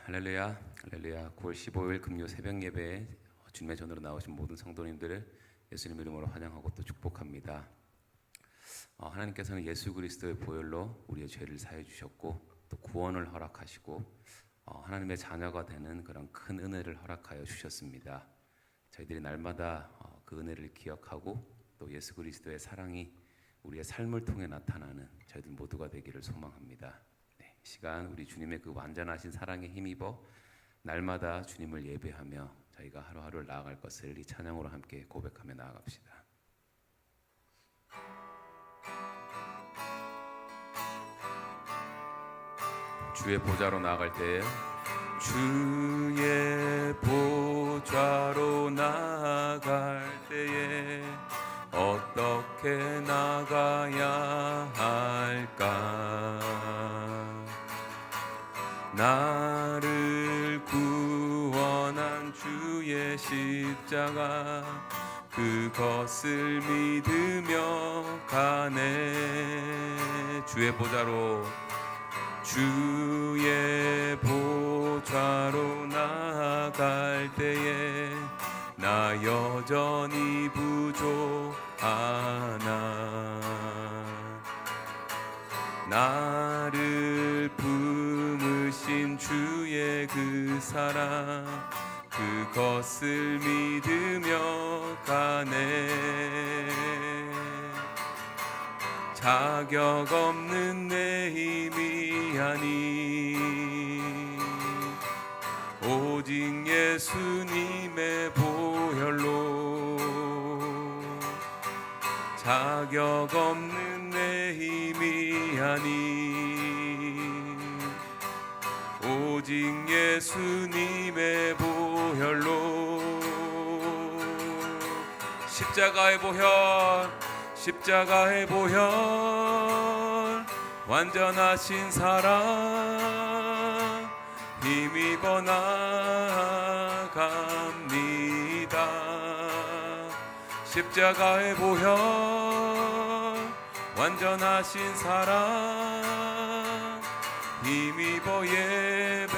할렐루야, 할렐루야. 9월 15일 금요 새벽 예배에 주님의 전으로 나오신 모든 성도님들을 예수님 이름으로 환영하고 또 축복합니다. 하나님께서는 예수 그리스도의 보혈로 우리의 죄를 사해 주셨고 또 구원을 허락하시고 하나님의 자녀가 되는 그런 큰 은혜를 허락하여 주셨습니다. 저희들이 날마다 그 은혜를 기억하고 또 예수 그리스도의 사랑이 우리의 삶을 통해 나타나는 저희들 모두가 되기를 소망합니다. 이 시간 우리 주님의 그 완전하신 사랑에 힘입어 날마다 주님을 예배하며 저희가 하루하루를 나아갈 것을 이 찬양으로 함께 고백하며 나아갑시다. 주의 보좌로 나아갈 때에 주의 보좌로 나아갈 때에 어떻게 나가야 할까? 나를 구원한 주의 십자가 그것을 믿으며 가네. 주의 보좌로 나아갈 때에 나 여전히 부족하나. 나를 품으신 주의 그 사랑 그것을 믿으며 가네. 자격 없는 내 힘이 아니 오직 예수님의 보혈로. 자격 없는 내 힘이 아니 오직 예수님의 보혈로. 십자가의 보혈 완전하신 사랑 힘입어 나갑니다. 십자가의 보혈 완전하신 사랑 힘입어 예배합니다.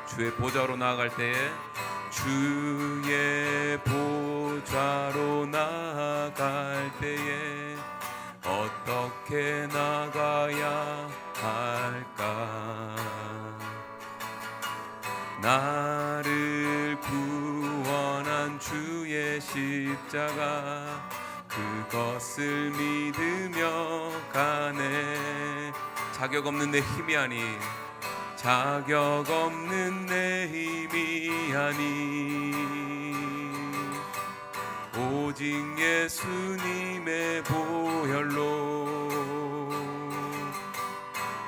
주의 보좌로 나아갈 때에 주의 보좌로 나아갈 때에 어떻게 나가야 할까? 나를 구원한 주의 십자가 그것을 믿으며 가네. 자격 없는 내 힘이 아니 자격 없는 내 힘이 아니 오직 예수님의 보혈로.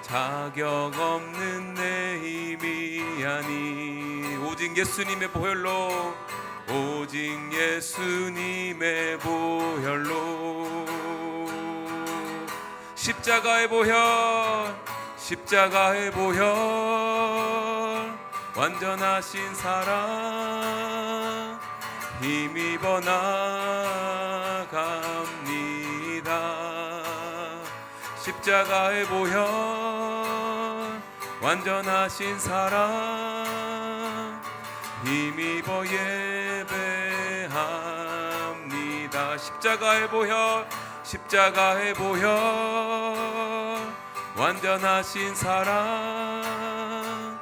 자격 없는 내 힘이 아니 오직 예수님의 보혈로. 오직 예수님의 보혈로. 십자가의 보혈 완전하신 사랑 힘입어 나갑니다. 십자가의 보혈 완전하신 사랑 힘입어 예배합니다. 십자가의 보혈 완전하신 사랑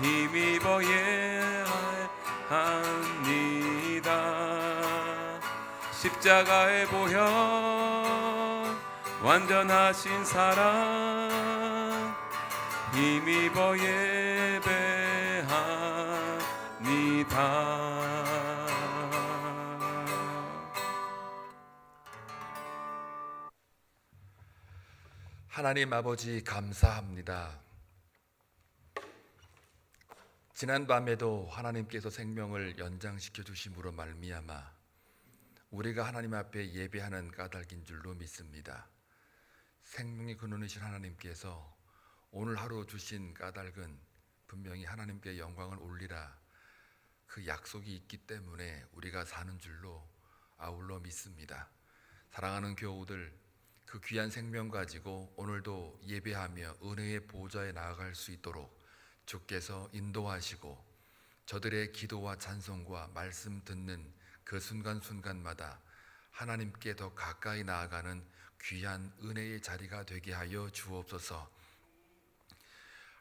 힘입어 예배합니다. 십자가의 보혈 완전하신 사랑 힘입어 예배합니다. 하나님 아버지 감사합니다. 지난 밤에도 하나님께서 생명을 연장시켜 주심으로 말미암아 우리가 하나님 앞에 예배하는 까닭인 줄로 믿습니다. 생명의 근원이신 하나님께서 오늘 하루 주신 까닭은 분명히 하나님께 영광을 올리라 그 약속이 있기 때문에 우리가 사는 줄로 아울러 믿습니다. 사랑하는 교우들, 그 귀한 생명 가지고 오늘도 예배하며 은혜의 보좌에 나아갈 수 있도록 주께서 인도하시고 저들의 기도와 찬송과 말씀 듣는 그 순간순간마다 하나님께 더 가까이 나아가는 귀한 은혜의 자리가 되게 하여 주옵소서.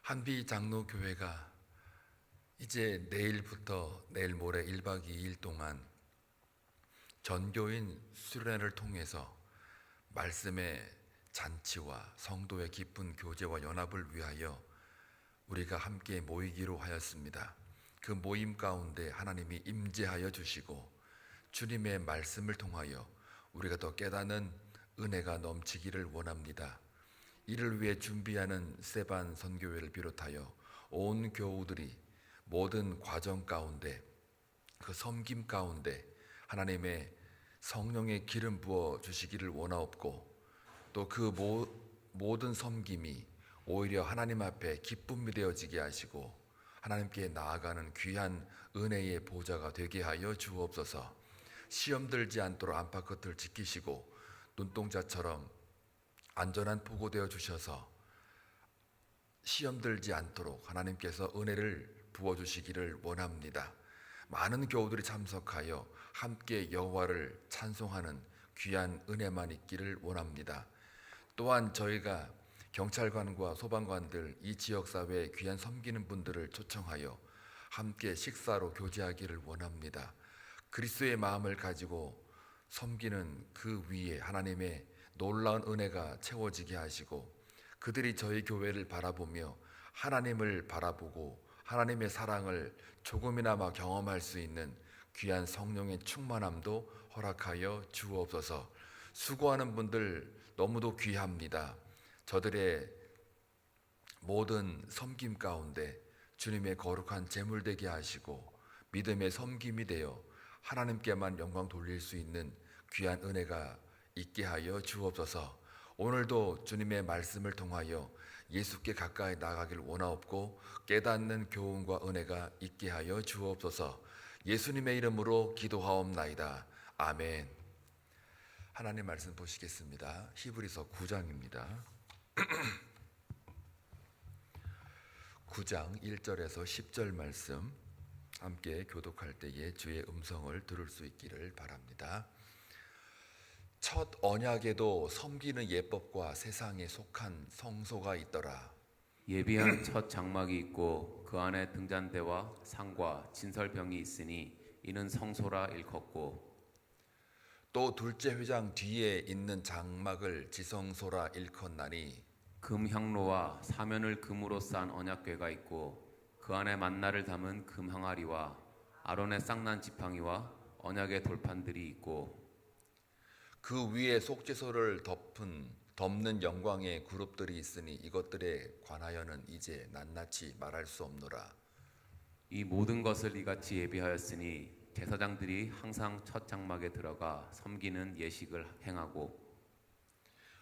한비 장로교회가 이제 내일부터 내일 모레 1박 2일 동안 전교인 수련회를 통해서 말씀의 잔치와 성도의 기쁜 교제와 연합을 위하여 우리가 함께 모이기로 하였습니다. 그 모임 가운데 하나님이 임재하여 주시고 주님의 말씀을 통하여 우리가 더 깨닫는 은혜가 넘치기를 원합니다. 이를 위해 준비하는 세반 선교회를 비롯하여 온 교우들이 모든 과정 가운데 그 섬김 가운데 하나님의 성령의 기름 부어 주시기를 원하옵고 또 그 모든 섬김이 오히려 하나님 앞에 기쁨이 되어지게 하시고 하나님께 나아가는 귀한 은혜의 보좌가 되게 하여 주옵소서. 시험 들지 않도록 안팎 끝을 지키시고 눈동자처럼 안전한 보고 되어 주셔서 시험 들지 않도록 하나님께서 은혜를 부어 주시기를 원합니다. 많은 교우들이 참석하여 함께 여호와를 찬송하는 귀한 은혜만 있기를 원합니다. 또한 저희가 경찰관과 소방관들 이 지역사회에 귀한 섬기는 분들을 초청하여 함께 식사로 교제하기를 원합니다. 그리스도의 마음을 가지고 섬기는 그 위에 하나님의 놀라운 은혜가 채워지게 하시고 그들이 저희 교회를 바라보며 하나님을 바라보고 하나님의 사랑을 조금이나마 경험할 수 있는 귀한 성령의 충만함도 허락하여 주옵소서. 수고하는 분들 너무도 귀합니다. 저들의 모든 섬김 가운데 주님의 거룩한 제물 되게 하시고 믿음의 섬김이 되어 하나님께만 영광 돌릴 수 있는 귀한 은혜가 있게 하여 주옵소서. 오늘도 주님의 말씀을 통하여 예수께 가까이 나가길 원하옵고 깨닫는 교훈과 은혜가 있게 하여 주옵소서. 예수님의 이름으로 기도하옵나이다. 아멘. 하나님 말씀 보시겠습니다. 히브리서 9장입니다. 9장 1절에서 10절 말씀 함께 교독할 때에 주의 음성을 들을 수 있기를 바랍니다. 첫 언약에도 섬기는 예법과 세상에 속한 성소가 있더라. 예비한 첫 장막이 있고 그 안에 등잔대와 상과 진설병이 있으니 이는 성소라 일컫고 또 둘째 회장 뒤에 있는 장막을 지성소라 일컫나니 금향로와 사면을 금으로 싼 언약궤가 있고 그 안에 만나를 담은 금 항아리와 아론의 쌍난 지팡이와 언약의 돌판들이 있고 그 위에 속죄소를 덮는 영광의 그룹들이 있으니 이것들에 관하여는 이제 낱낱이 말할 수 없노라. 이 모든 것을 이같이 예비하였으니 제사장들이 항상 첫 장막에 들어가 섬기는 예식을 행하고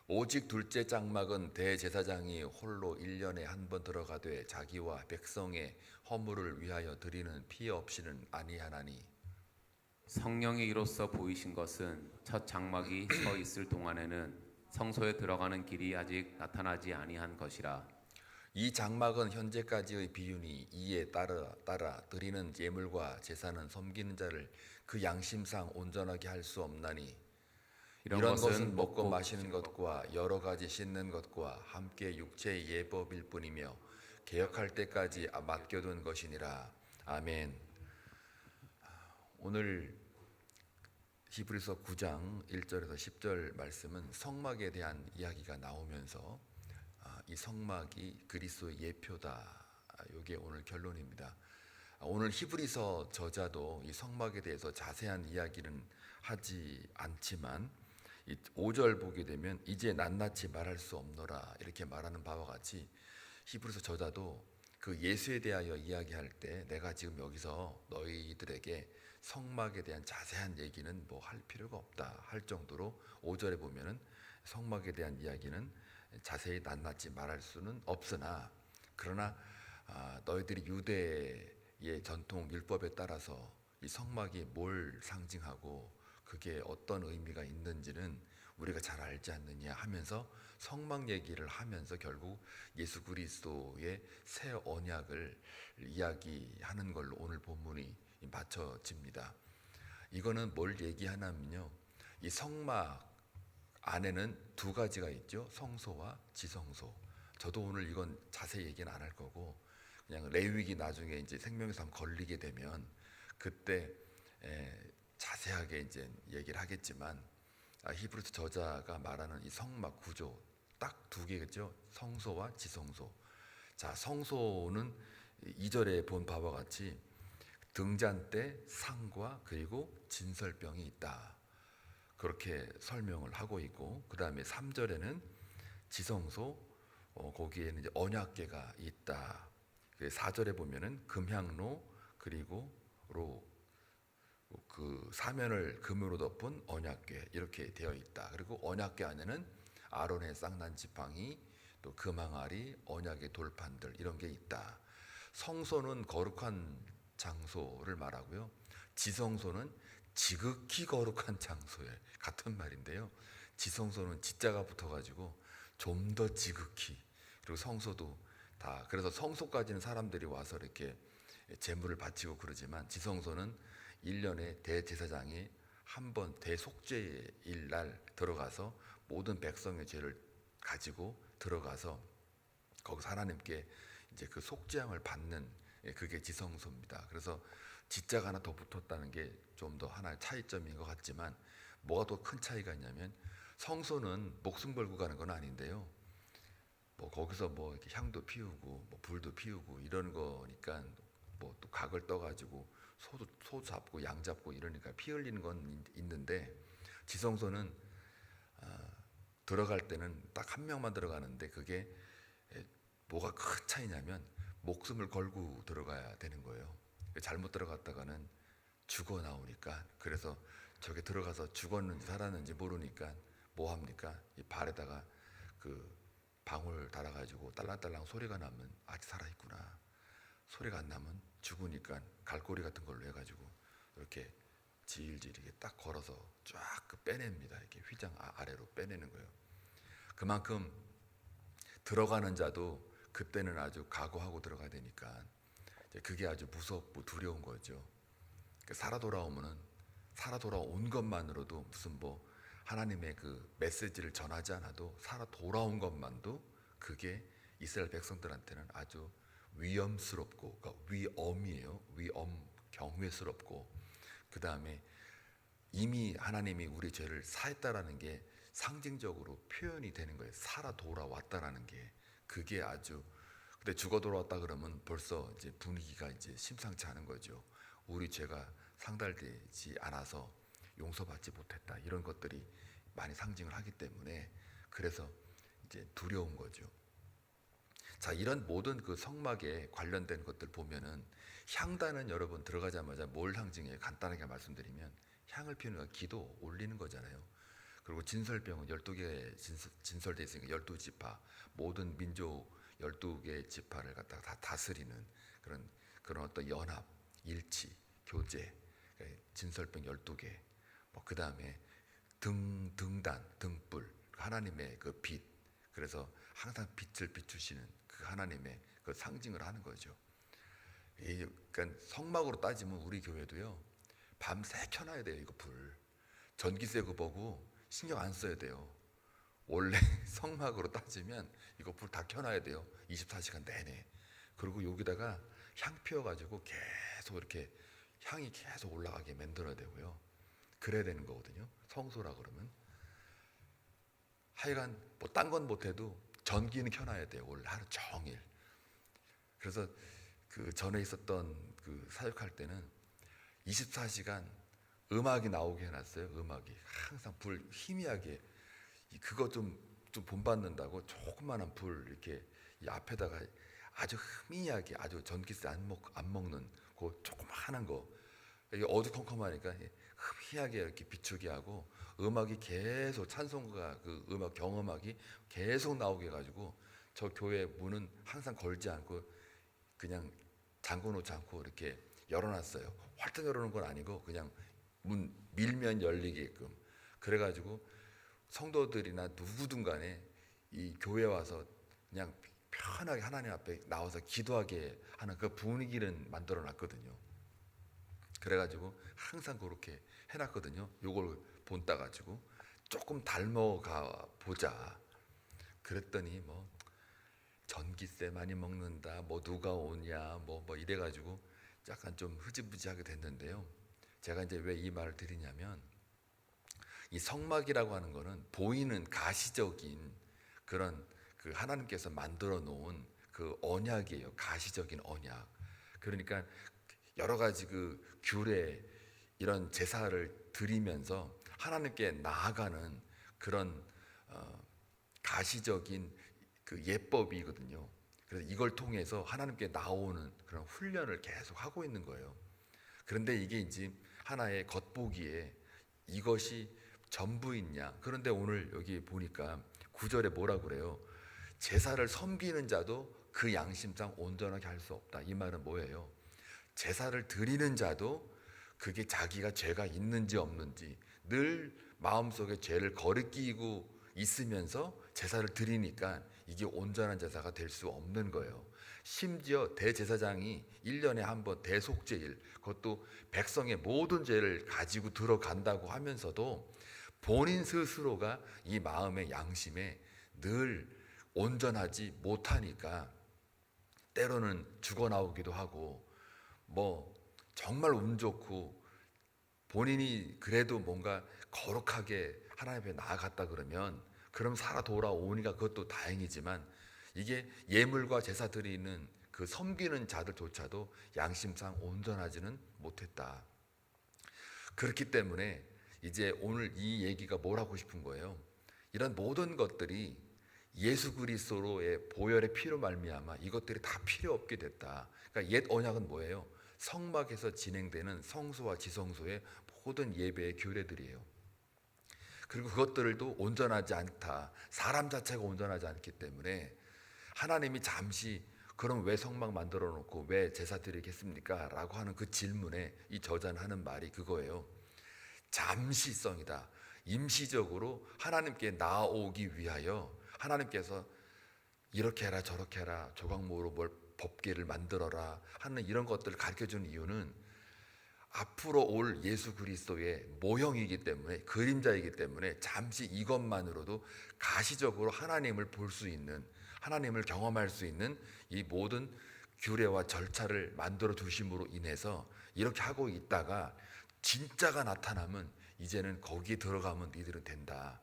오직 둘째 장막은 대제사장이 홀로 1년에 한 번 들어가되 자기와 백성의 허물을 위하여 드리는 피 없이는 아니하나니 성령이 이로써 보이신 것은 첫 장막이 서 있을 동안에는 성소에 들어가는 길이 아직 나타나지 아니한 것이라. 이 장막은 현재까지의 비윤이 이에 따라 드리는 예물과 제사는 섬기는 자를 그 양심상 온전하게 할 수 없나니 이런 것은 먹고 마시는 것과 여러 가지 씻는 것과 함께 육체의 예법일 뿐이며 개혁할 때까지 맡겨둔 것이니라. 아멘. 오늘 히브리서 9장 1절에서 10절 말씀은 성막에 대한 이야기가 나오면서 이 성막이 그리스도의 예표다. 이게 오늘 결론입니다. 오늘 히브리서 저자도 이 성막에 대해서 자세한 이야기는 하지 않지만 이 5절 보게 되면 이제 낱낱이 말할 수 없노라 이렇게 말하는 바와 같이 히브리서 저자도 그 예수에 대하여 이야기할 때 내가 지금 여기서 너희들에게 성막에 대한 자세한 얘기는 뭐 할 필요가 없다 할 정도로 5절에 보면은 성막에 대한 이야기는 자세히 낱낱이 말할 수는 없으나 그러나 너희들이 유대의 전통 율법에 따라서 이 성막이 뭘 상징하고 그게 어떤 의미가 있는지는 우리가 잘 알지 않느냐 하면서 성막 얘기를 하면서 결국 예수 그리스도의 새 언약을 이야기하는 걸로 오늘 본문이 맞춰집니다. 이거는 뭘 얘기하냐면요, 이 성막 안에는 두 가지가 있죠. 성소와 지성소. 저도 오늘 이건 자세히 얘기는 안 할 거고, 그냥 레위기 나중에 이제 생명에서 한번 걸리게 되면 그때 자세하게 이제 얘기를 하겠지만, 히브리서 저자가 말하는 이 성막 구조 딱 두 개겠죠. 성소와 지성소. 자, 성소는 2절에 본 바와 같이 등잔대, 상과 그리고 진설병이 있다, 그렇게 설명을 하고 있고, 그 다음에 3절에는 지성소, 거기에는 이제 언약궤가 있다. 4절에 보면은 금향로, 그리고 그 사면을 금으로 덮은 언약궤, 이렇게 되어 있다. 그리고 언약궤 안에는 아론의 쌍난 지팡이, 또 금항아리, 언약의 돌판들, 이런 게 있다. 성소는 거룩한 장소를 말하고요, 지성소는 지극히 거룩한 장소에 같은 말인데요, 지성소는 지자가 붙어가지고 좀 더 지극히, 그리고 성소도 다, 그래서 성소까지는 사람들이 와서 이렇게 제물을 바치고 그러지만, 지성소는 1년에 대제사장이 한 번 대속죄일 날 들어가서 모든 백성의 죄를 가지고 들어가서 거기서 하나님께 이제 그 속죄함을 받는, 그게 지성소입니다. 그래서 지자가 하나 더 붙었다는 게 좀 더 하나의 차이점인 것 같지만, 뭐가 더 큰 차이가 있냐면, 성소는 목숨 걸고 가는 건 아닌데요, 뭐 거기서 뭐 이렇게 향도 피우고 뭐 불도 피우고 이런 거니까, 뭐 또 각을 떠가지고 소 잡고 양 잡고 이러니까 피 흘리는 건 있는데, 지성소는 들어갈 때는 딱 한 명만 들어가는데, 그게 뭐가 큰 차이냐면 목숨을 걸고 들어가야 되는 거예요. 잘못 들어갔다가는 죽어 나오니까. 그래서 저게 들어가서 죽었는지 살았는지 모르니까 뭐 합니까? 이 발에다가 그 방울 달아가지고 딸랑딸랑 소리가 나면 아직 살아있구나, 소리가 안 나면 죽으니까 갈고리 같은 걸로 해가지고 이렇게 질질 이렇게 딱 걸어서 쫙 그 빼냅니다. 이렇게 휘장 아래로 빼내는 거예요. 그만큼 들어가는 자도 그때는 아주 각오하고 들어가야 되니까 그게 아주 무섭고 두려운 거죠. 살아 돌아온 것만으로도, 무슨 뭐 하나님의 그 메시지를 전하지 않아도 살아 돌아온 것만도 그게 이스라엘 백성들한테는 아주 위험스럽고, 그러니까 위엄이에요. 위엄, 경외스럽고, 그 다음에 이미 하나님이 우리 죄를 사했다라는 게 상징적으로 표현이 되는 거예요. 살아 돌아왔다라는 게. 그게 아주, 근데 죽어 돌아왔다 그러면 벌써 이제 분위기가 이제 심상치 않은 거죠. 우리 죄가 상달되지 않아서 용서받지 못했다, 이런 것들이 많이 상징을 하기 때문에, 그래서 이제 두려운 거죠. 자, 이런 모든 그 성막에 관련된 것들 보면은, 향단은 여러분 들어가자마자 뭘 상징해요? 간단하게 말씀드리면 향을 피우는 거, 기도 올리는 거잖아요. 그리고 진설병은 12개 진설되어 있으니까 12지파, 모든 민족 12개 지파를 갖다가 다 다스리는 그런 어떤 연합, 일치, 교제, 진설병 12개, 뭐 그 다음에 등단, 등불, 하나님의 그 빛, 그래서 항상 빛을 비추시는 그 하나님의 그 상징을 하는 거죠. 그러니까 성막으로 따지면 우리 교회도요, 밤새 켜놔야 돼요. 이거 불 전기세 그거 보고 신경 안 써야 돼요. 원래 성막으로 따지면 이거 불 다 켜놔야 돼요. 24시간 내내. 그리고 여기다가 향 피워가지고 계속 이렇게 향이 계속 올라가게 만들어야 되고요. 그래야 되는 거거든요. 성소라 그러면. 하여간 뭐 딴 건 못해도 전기는 켜놔야 돼요. 원래 하루 종일. 그래서 그 전에 있었던 그 사역할 때는 24시간 음악이 나오게 해놨어요. 음악이 항상 불 희미하게, 그거 좀 본받는다고 조그만한 불 이렇게 이 앞에다가 아주 희미하게, 아주 전기세 안 먹는 그 조그만한 거, 이게 어두컴컴하니까 희미하게 이렇게 비추게 하고, 음악이 계속 찬송가, 그 음악 경음악이 계속 나오게 해가지고 저 교회 문은 항상 걸지 않고 그냥 잠궈 놓지 않고 이렇게 열어놨어요. 활짝 열어놓은 건 아니고 그냥 문 밀면 열리게끔. 그래가지고 성도들이나 누구든 간에 이 교회 와서 그냥 편하게 하나님 앞에 나와서 기도하게 하는 그 분위기를 만들어 놨거든요. 그래가지고 항상 그렇게 해놨거든요. 요걸 본따 가지고 조금 닮아가 보자. 그랬더니 뭐 전기세 많이 먹는다, 뭐 누가 오냐, 뭐 이래가지고 약간 좀 흐지부지하게 됐는데요. 제가 이제 왜 이 말을 드리냐면, 이 성막이라고 하는 거는 보이는 가시적인 그런 그 하나님께서 만들어 놓은 그 언약이에요. 가시적인 언약. 그러니까 여러 가지 그 규례, 이런 제사를 드리면서 하나님께 나아가는 그런 가시적인 그 예법이거든요. 그래서 이걸 통해서 하나님께 나오는 그런 훈련을 계속 하고 있는 거예요. 그런데 이게 이제 하나의 겉보기에 이것이 전부있냐? 그런데 오늘 여기 보니까 9절에 뭐라 그래요? 제사를 섬기는 자도 그 양심상 온전하게 할 수 없다. 이 말은 뭐예요? 제사를 드리는 자도 그게 자기가 죄가 있는지 없는지 늘 마음속에 죄를 거리끼고 있으면서 제사를 드리니까 이게 온전한 제사가 될 수 없는 거예요. 심지어 대제사장이 1년에 한 번 대속죄일, 그것도 백성의 모든 죄를 가지고 들어간다고 하면서도 본인 스스로가 이 마음의 양심에 늘 온전하지 못하니까 때로는 죽어나오기도 하고, 뭐 정말 운 좋고 본인이 그래도 뭔가 거룩하게 하나님 앞에 나아갔다 그러면 그럼 살아 돌아오니까 그것도 다행이지만, 이게 예물과 제사 드리는 그 섬기는 자들조차도 양심상 온전하지는 못했다. 그렇기 때문에 이제 오늘 이 얘기가 뭘 하고 싶은 거예요? 이런 모든 것들이 예수 그리스도의 보혈의 피로 말미암아 이것들이 다 필요 없게 됐다. 그러니까 옛 언약은 뭐예요? 성막에서 진행되는 성소와 지성소의 모든 예배의 규례들이에요. 그리고 그것들도 온전하지 않다. 사람 자체가 온전하지 않기 때문에 하나님이 잠시 그럼 왜 성막 만들어 놓고 왜 제사 드리겠습니까? 라고 하는 그 질문에 이 저자는 하는 말이 그거예요. 잠시성이다. 임시적으로 하나님께 나아오기 위하여 하나님께서 이렇게 해라 저렇게 해라, 조각모로 뭘 법궤를 만들어라 하는 이런 것들을 가르쳐주는 이유는 앞으로 올 예수 그리스도의 모형이기 때문에, 그림자이기 때문에 잠시 이것만으로도 가시적으로 하나님을 볼 수 있는, 하나님을 경험할 수 있는 이 모든 규례와 절차를 만들어 두심으로 인해서 이렇게 하고 있다가 진짜가 나타나면 이제는 거기에 들어가면 니들은 된다.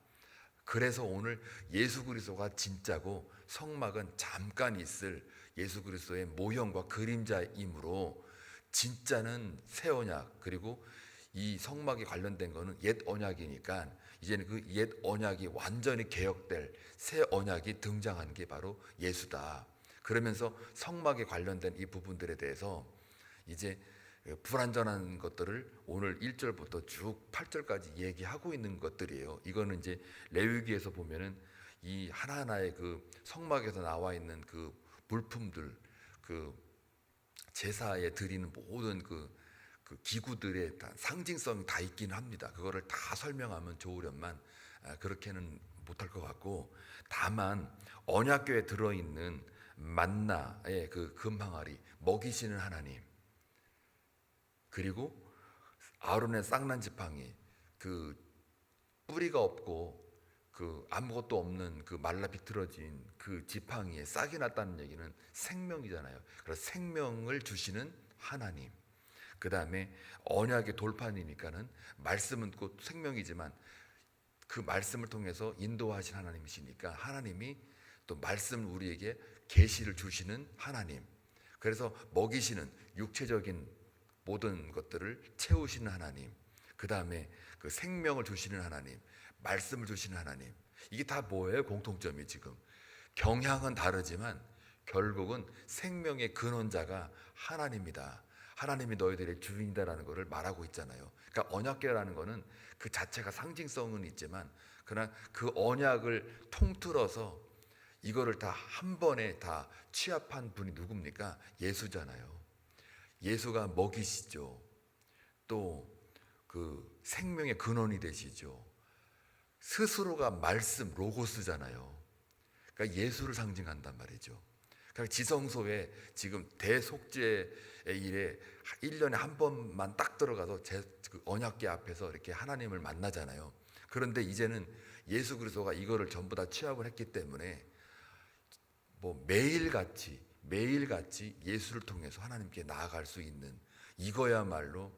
그래서 오늘 예수 그리스도가 진짜고 성막은 잠깐 있을 예수 그리스도의 모형과 그림자이므로 진짜는 새 언약, 그리고 이 성막에 관련된 거는 옛 언약이니까 이제는 그 옛 언약이 완전히 개혁될 새 언약이 등장한 게 바로 예수다. 그러면서 성막에 관련된 이 부분들에 대해서 이제 불완전한 것들을 오늘 1절부터 쭉 8절까지 얘기하고 있는 것들이에요. 이거는 이제 레위기에서 보면은 이 하나하나의 그 성막에서 나와 있는 그 물품들, 그 제사에 드리는 모든 그 기구들의 다 상징성이 다 있긴 합니다. 그거를 다 설명하면 좋으련만 그렇게는 못할 것 같고, 다만 언약궤에 들어있는 만나의 그 금항아리, 먹이시는 하나님, 그리고 아론의 쌍난 지팡이, 그 뿌리가 없고 그 아무것도 없는 그 말라 비틀어진 그 지팡이에 싹이 났다는 얘기는 생명이잖아요. 그래서 생명을 주시는 하나님. 그 다음에 언약의 돌판이니까는 말씀은 곧 생명이지만 그 말씀을 통해서 인도하신 하나님이시니까 하나님이 또 말씀을 우리에게 계시를 주시는 하나님. 그래서 먹이시는 육체적인 모든 것들을 채우시는 하나님, 그 다음에 그 생명을 주시는 하나님, 말씀을 주시는 하나님. 이게 다 뭐예요? 공통점이 지금 경향은 다르지만 결국은 생명의 근원자가 하나님이다. 하나님이 너희들의 주인이다라는 것을 말하고 있잖아요. 그러니까 언약궤라는 것은 그 자체가 상징성은 있지만 그러나 그 언약을 통틀어서 이거를 다 한 번에 다 취합한 분이 누굽니까? 예수잖아요. 예수가 먹이시죠. 또 그 생명의 근원이 되시죠. 스스로가 말씀 로고스잖아요. 그러니까 예수를 상징한단 말이죠. 그러니까 지성소에 지금 대속죄의 일에 1년에 한 번만 딱 들어가서 그 언약궤 앞에서 이렇게 하나님을 만나잖아요. 그런데 이제는 예수 그리스도가 이거를 전부 다 취합을 했기 때문에 뭐 매일같이 예수를 통해서 하나님께 나아갈 수 있는, 이거야말로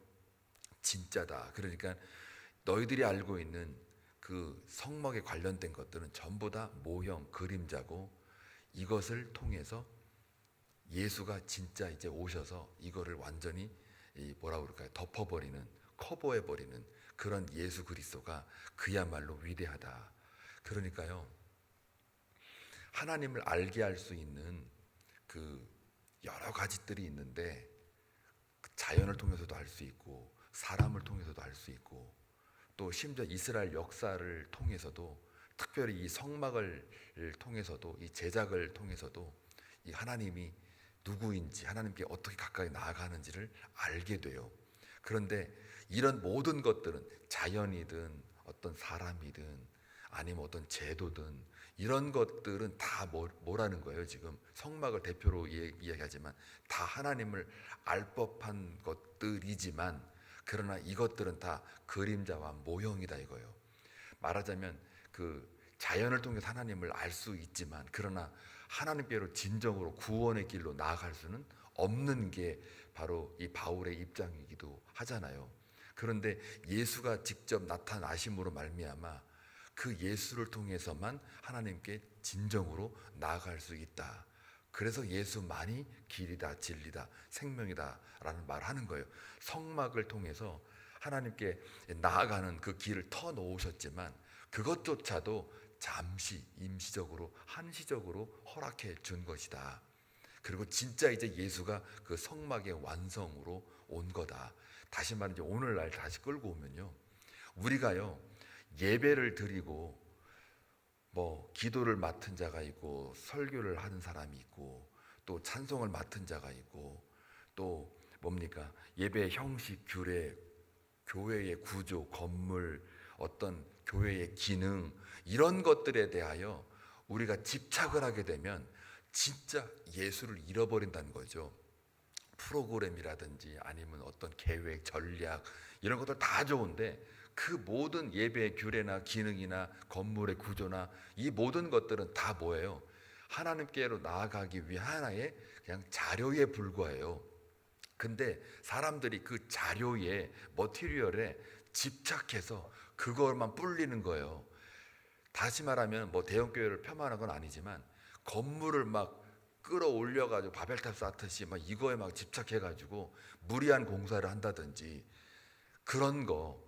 진짜다. 그러니까 너희들이 알고 있는 그 성막에 관련된 것들은 전부 다 모형, 그림자고, 이것을 통해서 예수가 진짜 이제 오셔서 이거를 완전히 뭐라 그럴까요? 덮어버리는, 커버해버리는 그런 예수 그리스도가 그야말로 위대하다. 그러니까요, 하나님을 알게 할 수 있는 그 여러 가지들이 있는데, 자연을 통해서도 알 수 있고, 사람을 통해서도 알 수 있고, 또 심지어 이스라엘 역사를 통해서도, 특별히 이 성막을 통해서도, 이 제작을 통해서도 이 하나님이 누구인지, 하나님께 어떻게 가까이 나아가는지를 알게 돼요. 그런데 이런 모든 것들은 자연이든 어떤 사람이든 아니면 어떤 제도든 이런 것들은 다 뭐라는 거예요. 지금 성막을 대표로 이야기하지만 다 하나님을 알 법한 것들이지만, 그러나 이것들은 다 그림자와 모형이다 이거예요. 말하자면 그 자연을 통해서 하나님을 알 수 있지만, 그러나 하나님께로 진정으로 구원의 길로 나아갈 수는 없는 게 바로 이 바울의 입장이기도 하잖아요. 그런데 예수가 직접 나타나심으로 말미암아 그 예수를 통해서만 하나님께 진정으로 나아갈 수 있다. 그래서 예수만이 길이다, 진리다, 생명이다 라는 말을 하는 거예요. 성막을 통해서 하나님께 나아가는 그 길을 터놓으셨지만 그것조차도 잠시, 임시적으로, 한시적으로 허락해 준 것이다. 그리고 진짜 이제 예수가 그 성막의 완성으로 온 거다. 다시 말해 오늘날 다시 끌고 오면요, 우리가요 예배를 드리고 뭐 기도를 맡은 자가 있고, 설교를 하는 사람이 있고, 또 찬송을 맡은 자가 있고, 또 뭡니까, 예배의 형식, 규례, 교회의 구조, 건물, 어떤 교회의 기능, 이런 것들에 대하여 우리가 집착을 하게 되면 진짜 예수를 잃어버린다는 거죠. 프로그램이라든지 아니면 어떤 계획, 전략, 이런 것들 다 좋은데 그 모든 예배의 규례나 기능이나 건물의 구조나 이 모든 것들은 다 뭐예요? 하나님께로 나아가기 위한 하나의 그냥 자료에 불과해요. 근데 사람들이 그 자료에, 머티리얼에 집착해서 그것만 불리는 거예요. 다시 말하면 뭐 대형교회를 폄하하는 건 아니지만 건물을 막 끌어올려가지고 바벨탑 쌓듯이 막 이거에 막 집착해가지고 무리한 공사를 한다든지, 그런 거,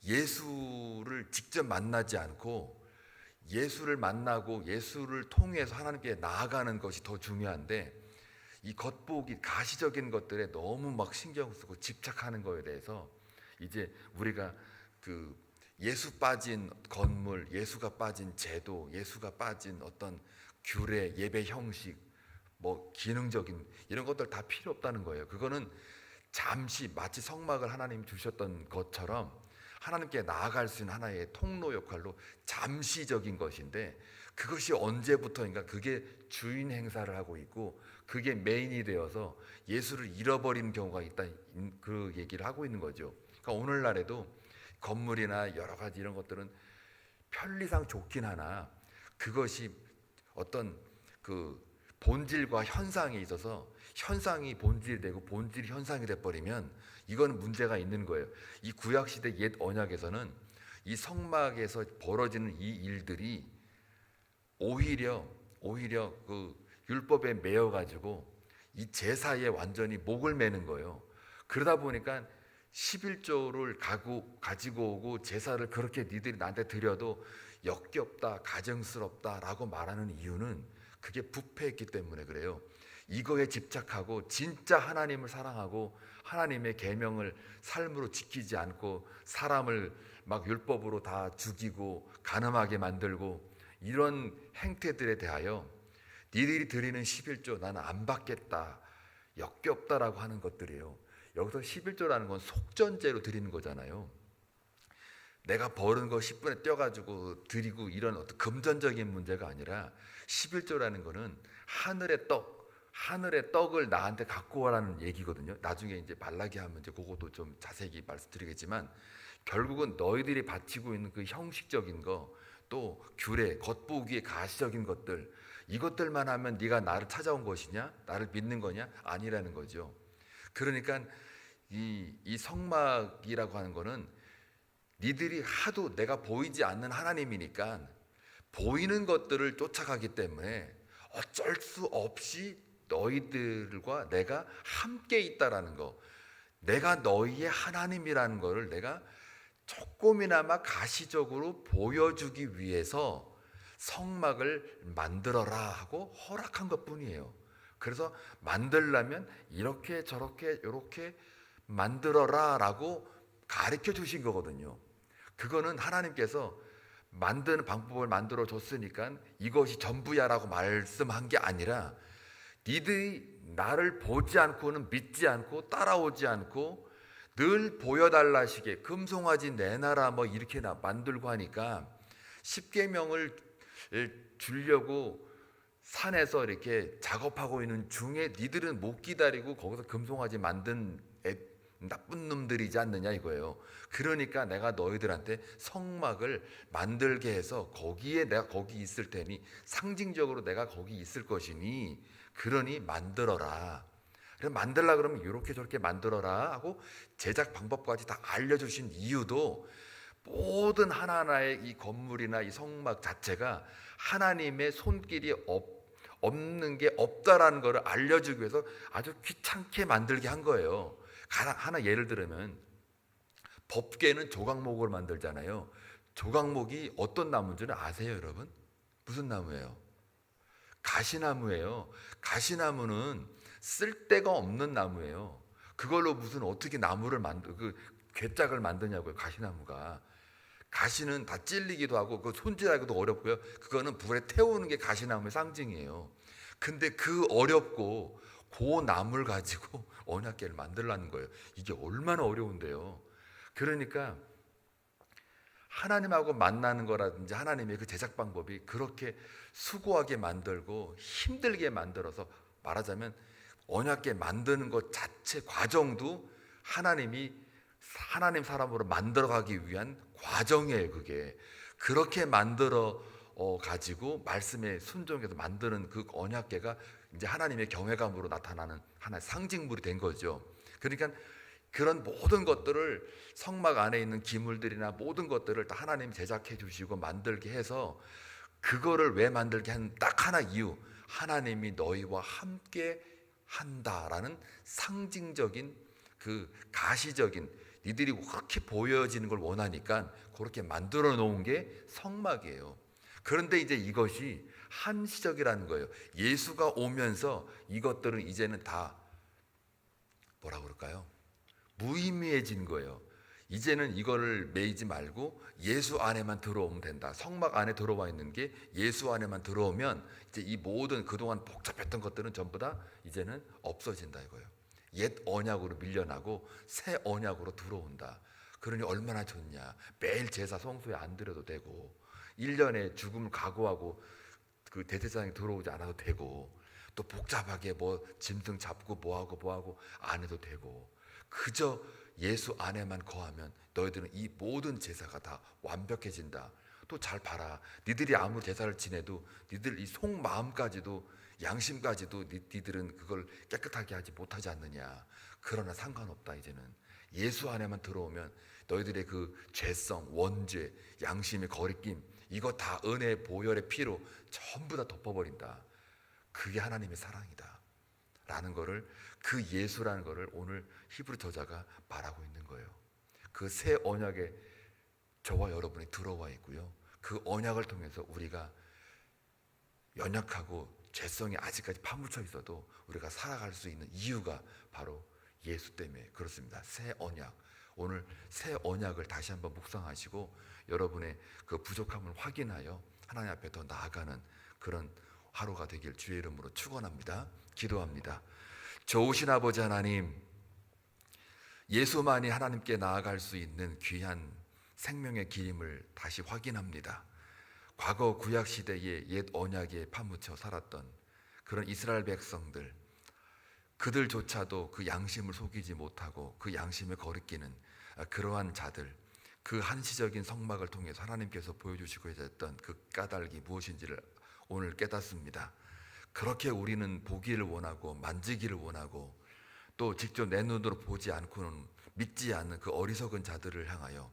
예수를 직접 만나지 않고 예수를 만나고 예수를 통해서 하나님께 나아가는 것이 더 중요한데, 이 겉보기 가시적인 것들에 너무 막 신경 쓰고 집착하는 거에 대해서 이제 우리가 그 예수 빠진 건물, 예수가 빠진 제도, 예수가 빠진 어떤 규례, 예배 형식, 뭐 기능적인 이런 것들 다 필요 없다는 거예요. 그거는 잠시 마치 성막을 하나님 주셨던 것처럼 하나님께 나아갈 수 있는 하나의 통로 역할로 잠시적인 것인데, 그것이 언제부터인가 그게 주인 행사를 하고 있고 그게 메인이 되어서 예수를 잃어버리는 경우가 있다, 그 얘기를 하고 있는 거죠. 그러니까 오늘날에도 건물이나 여러 가지 이런 것들은 편리상 좋긴 하나 그것이 어떤 그 본질과 현상에 있어서 현상이 본질이 되고 본질이 현상이 돼버리면 이건 문제가 있는 거예요. 이 구약시대 옛 언약에서는 이 성막에서 벌어지는 이 일들이 오히려 그 율법에 매여가지고 이 제사에 완전히 목을 매는 거예요. 그러다 보니까 11조를 가지고 오고 제사를 그렇게 니들이 나한테 드려도 역겹다, 가증스럽다라고 말하는 이유는 그게 부패했기 때문에 그래요. 이거에 집착하고 진짜 하나님을 사랑하고 하나님의 계명을 삶으로 지키지 않고 사람을 막 율법으로 다 죽이고 간음하게 만들고 이런 행태들에 대하여 니들이 드리는 11조 나는 안 받겠다, 역겹다라고 하는 것들이에요. 여기서 11조라는 건 속전제로 드리는 거잖아요. 내가 버는 거 10분에 떼어가지고 드리고 이런 어떤 금전적인 문제가 아니라 11조라는 거는 하늘의 떡을 나한테 갖고 와라는 얘기거든요. 나중에 이제 말라기 하면 이제 그것도 좀 자세히 말씀드리겠지만, 결국은 너희들이 바치고 있는 그 형식적인 거, 또 규례, 겉보기에 가시적인 것들, 이것들만 하면 네가 나를 찾아온 것이냐, 나를 믿는 거냐? 아니라는 거죠. 그러니까 이 성막이라고 하는 거는 니들이 하도 내가 보이지 않는 하나님이니까 보이는 것들을 쫓아가기 때문에 어쩔 수 없이 너희들과 내가 함께 있다라는 거, 내가 너희의 하나님이라는 거를 내가 조금이나마 가시적으로 보여주기 위해서 성막을 만들어라 하고 허락한 것뿐이에요. 그래서 만들려면 이렇게 저렇게 이렇게 만들어라 라고 가르쳐 주신 거거든요. 그거는 하나님께서 만드는 방법을 만들어 줬으니까 이것이 전부야라고 말씀한 게 아니라, 니들이 나를 보지 않고는 믿지 않고 따라오지 않고 늘 보여달라시게 금송아지 내놔라 뭐 이렇게 만들고 하니까, 십계명을 주려고 산에서 이렇게 작업하고 있는 중에 니들은 못 기다리고 거기서 금송아지 만든 나쁜 놈들이지 않느냐 이거예요. 그러니까 내가 너희들한테 성막을 만들게 해서 거기에 내가 거기 있을 테니, 상징적으로 내가 거기 있을 것이니 그러니 만들어라. 그래 만들라 그러면 이렇게 저렇게 만들어라 하고 제작 방법까지 다 알려주신 이유도, 모든 하나하나의 이 건물이나 이 성막 자체가 하나님의 손길이 없는 게 없다라는 것을 알려주기 위해서 아주 귀찮게 만들게 한 거예요. 하나 예를 들면, 법궤는 조각목을 만들잖아요. 조각목이 어떤 나무인지는 아세요, 여러분? 무슨 나무예요? 가시나무예요. 가시나무는 쓸데가 없는 나무예요. 그걸로 무슨 어떻게 나무를 괴짝을 만드냐고요, 가시나무가. 가시는 다 찔리기도 하고 그 손질하기도 어렵고요. 그거는 불에 태우는 게 가시나무의 상징이에요. 근데 그 어렵고 그 나무를 가지고 언약궤를 만들라는 거예요. 이게 얼마나 어려운데요. 그러니까 하나님하고 만나는 거라든지 하나님의 그 제작 방법이 그렇게 수고하게 만들고 힘들게 만들어서, 말하자면 언약궤 만드는 것 자체 과정도 하나님 사람으로 만들어가기 위한 과정이에요. 그게 그렇게 만들어 가지고 말씀에 순종해서 만드는 그 언약궤가 이제 하나님의 경외감으로 나타나는 하나의 상징물이 된 거죠. 그러니까 그런 모든 것들을 성막 안에 있는 기물들이나 모든 것들을 다 하나님 제작해 주시고 만들게 해서, 그거를 왜 만들게 한 딱 하나 이유, 하나님이 너희와 함께 한다라는 상징적인 그 가시적인, 니들이 그렇게 보여지는 걸 원하니까 그렇게 만들어 놓은 게 성막이에요. 그런데 이제 이것이 한시적이라는 거예요. 예수가 오면서 이것들은 이제는 다 뭐라 그럴까요? 무의미해진 거예요. 이제는 이거를 매이지 말고 예수 안에만 들어오면 된다. 성막 안에 들어와 있는 게 예수 안에만 들어오면 이제 이 모든 그동안 복잡했던 것들은 전부 다 이제는 없어진다 이거예요. 옛 언약으로 밀려나고 새 언약으로 들어온다. 그러니 얼마나 좋냐. 매일 제사 성소에 안 드려도 되고, 1년에 죽음을 각오하고 그 대제사장이 들어오지 않아도 되고, 또 복잡하게 뭐 짐승 잡고 뭐하고 안 해도 되고, 그저 예수 안에만 거하면 너희들은 이 모든 제사가 다 완벽해진다. 또 잘 봐라. 니들이 아무 제사를 지내도 니들 이 속마음까지도 양심까지도 니들은 그걸 깨끗하게 하지 못하지 않느냐. 그러나 상관없다. 이제는 예수 안에만 들어오면 너희들의 그 죄성, 원죄, 양심의 거리낌, 이거 다 은혜의 보혈의 피로 전부 다 덮어버린다. 그게 하나님의 사랑이다 라는 거를, 그 예수라는 거를 오늘 히브리 저자가 말하고 있는 거예요. 그 새 언약에 저와 여러분이 들어와 있고요. 그 언약을 통해서 우리가 연약하고 죄성이 아직까지 파묻혀 있어도 우리가 살아갈 수 있는 이유가 바로 예수 때문에 그렇습니다. 새 언약. 오늘 새 언약을 다시 한번 묵상하시고 여러분의 그 부족함을 확인하여 하나님 앞에 더 나아가는 그런 하루가 되길 주의 이름으로 축원합니다. 기도합니다. 좋으신 아버지 하나님, 예수만이 하나님께 나아갈 수 있는 귀한 생명의 기임을 다시 확인합니다. 과거 구약 시대의 옛 언약에 파묻혀 살았던 그런 이스라엘 백성들, 그들조차도 그 양심을 속이지 못하고 그 양심에 거리끼는 그러한 자들, 그 한시적인 성막을 통해서 하나님께서 보여주시고 계셨던 그 까닭이 무엇인지를 오늘 깨닫습니다. 그렇게 우리는 보기를 원하고 만지기를 원하고 또 직접 내 눈으로 보지 않고는 믿지 않는 그 어리석은 자들을 향하여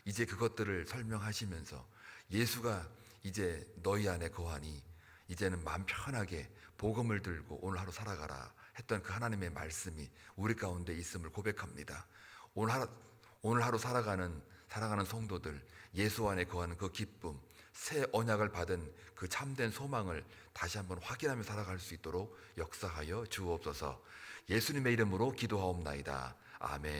이제 그것들을 설명하시면서 예수가 이제 너희 안에 거하니 이제는 마음 편하게 복음을 들고 오늘 하루 살아가라 했던 그 하나님의 말씀이 우리 가운데 있음을 고백합니다. 오늘 하루 살아가는 성도들, 예수 안에 거하는 그 기쁨, 새 언약을 받은 그 참된 소망을 다시 한번 확인하며 살아갈 수 있도록 역사하여 주옵소서. 예수님의 이름으로 기도하옵나이다. 아멘.